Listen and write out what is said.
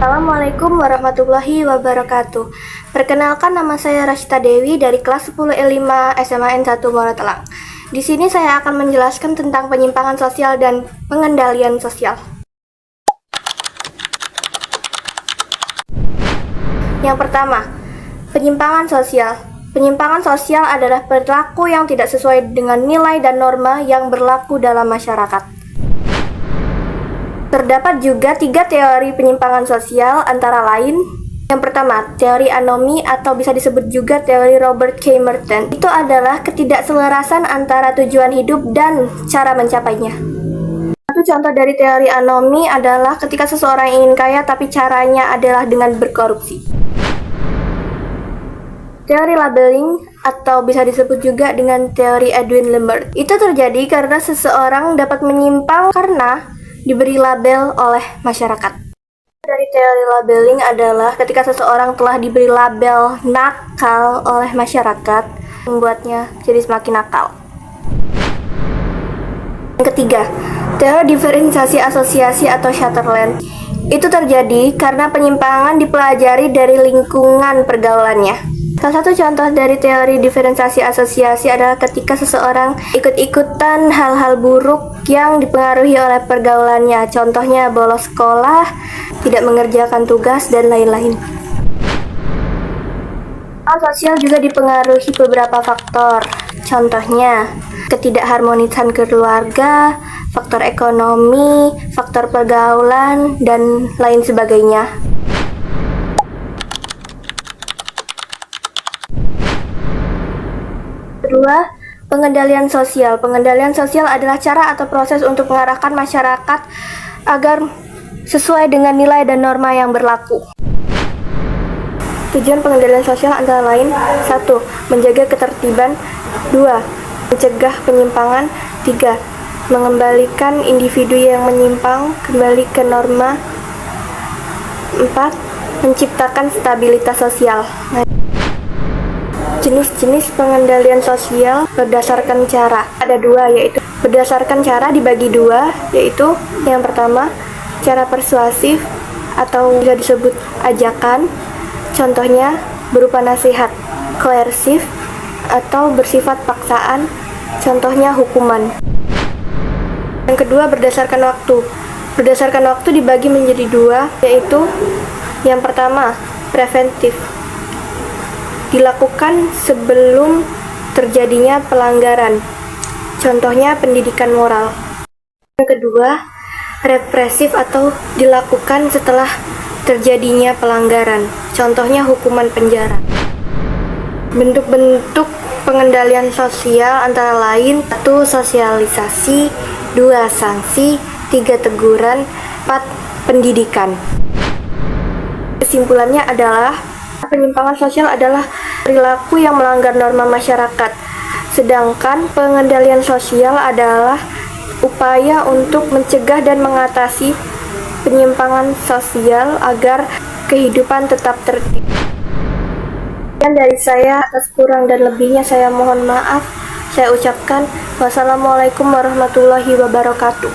Assalamualaikum warahmatullahi wabarakatuh. Perkenalkan, nama saya Rashita Dewi dari kelas 10 L5 SMA N1 Muara Telang. Di sini saya akan menjelaskan tentang penyimpangan sosial dan pengendalian sosial. Yang pertama, penyimpangan sosial. Penyimpangan sosial adalah perilaku yang tidak sesuai dengan nilai dan norma yang berlaku dalam masyarakat. Terdapat juga 3 teori penyimpangan sosial, antara lain: yang pertama, teori anomi atau bisa disebut juga teori Robert K. Merton. Itu adalah ketidakselarasan antara tujuan hidup dan cara mencapainya. Satu contoh dari teori anomi adalah ketika seseorang ingin kaya tapi caranya adalah dengan berkorupsi. Teori labeling atau bisa disebut juga dengan teori Edwin Lambert. Itu terjadi karena seseorang dapat menyimpang karena diberi label oleh masyarakat. Dari teori labeling adalah ketika seseorang telah diberi label nakal oleh masyarakat, membuatnya jadi semakin nakal. Yang ketiga, teori diferensiasi asosiasi atau Sutherland. Itu terjadi karena penyimpangan dipelajari dari lingkungan pergaulannya. Salah satu contoh dari teori diferensiasi asosiasi adalah ketika seseorang ikut-ikutan hal-hal buruk yang dipengaruhi oleh pergaulannya. Contohnya bolos sekolah, tidak mengerjakan tugas, dan lain-lain. Sosial juga dipengaruhi beberapa faktor. Contohnya, ketidakharmonisan keluarga, faktor ekonomi, faktor pergaulan, dan lain sebagainya. Kedua, pengendalian sosial. Pengendalian sosial adalah cara atau proses untuk mengarahkan masyarakat agar sesuai dengan nilai dan norma yang berlaku. Tujuan pengendalian sosial antara lain: 1. Menjaga ketertiban. 2. Mencegah penyimpangan. 3. Mengembalikan individu yang menyimpang kembali ke norma. 4. Menciptakan stabilitas sosial. Jenis-jenis pengendalian sosial berdasarkan cara. Ada 2, yaitu berdasarkan cara dibagi 2, yaitu yang pertama, cara persuasif atau bisa disebut ajakan. Contohnya berupa nasihat. Koersif atau bersifat paksaan. Contohnya hukuman. Yang kedua, berdasarkan waktu. Berdasarkan waktu dibagi menjadi 2, yaitu yang pertama, preventif. Dilakukan sebelum terjadinya pelanggaran. Contohnya pendidikan moral. Yang kedua, represif atau dilakukan setelah terjadinya pelanggaran. Contohnya hukuman penjara. Bentuk-bentuk pengendalian sosial antara lain: 1. Sosialisasi. 2. Sanksi. 3. Teguran. 4. Pendidikan. Kesimpulannya adalah penyimpangan sosial adalah perilaku yang melanggar norma masyarakat, sedangkan pengendalian sosial adalah upaya untuk mencegah dan mengatasi penyimpangan sosial agar kehidupan tetap tertib. Dan dari saya, atas kurang dan lebihnya saya mohon maaf. Saya ucapkan wassalamualaikum warahmatullahi wabarakatuh.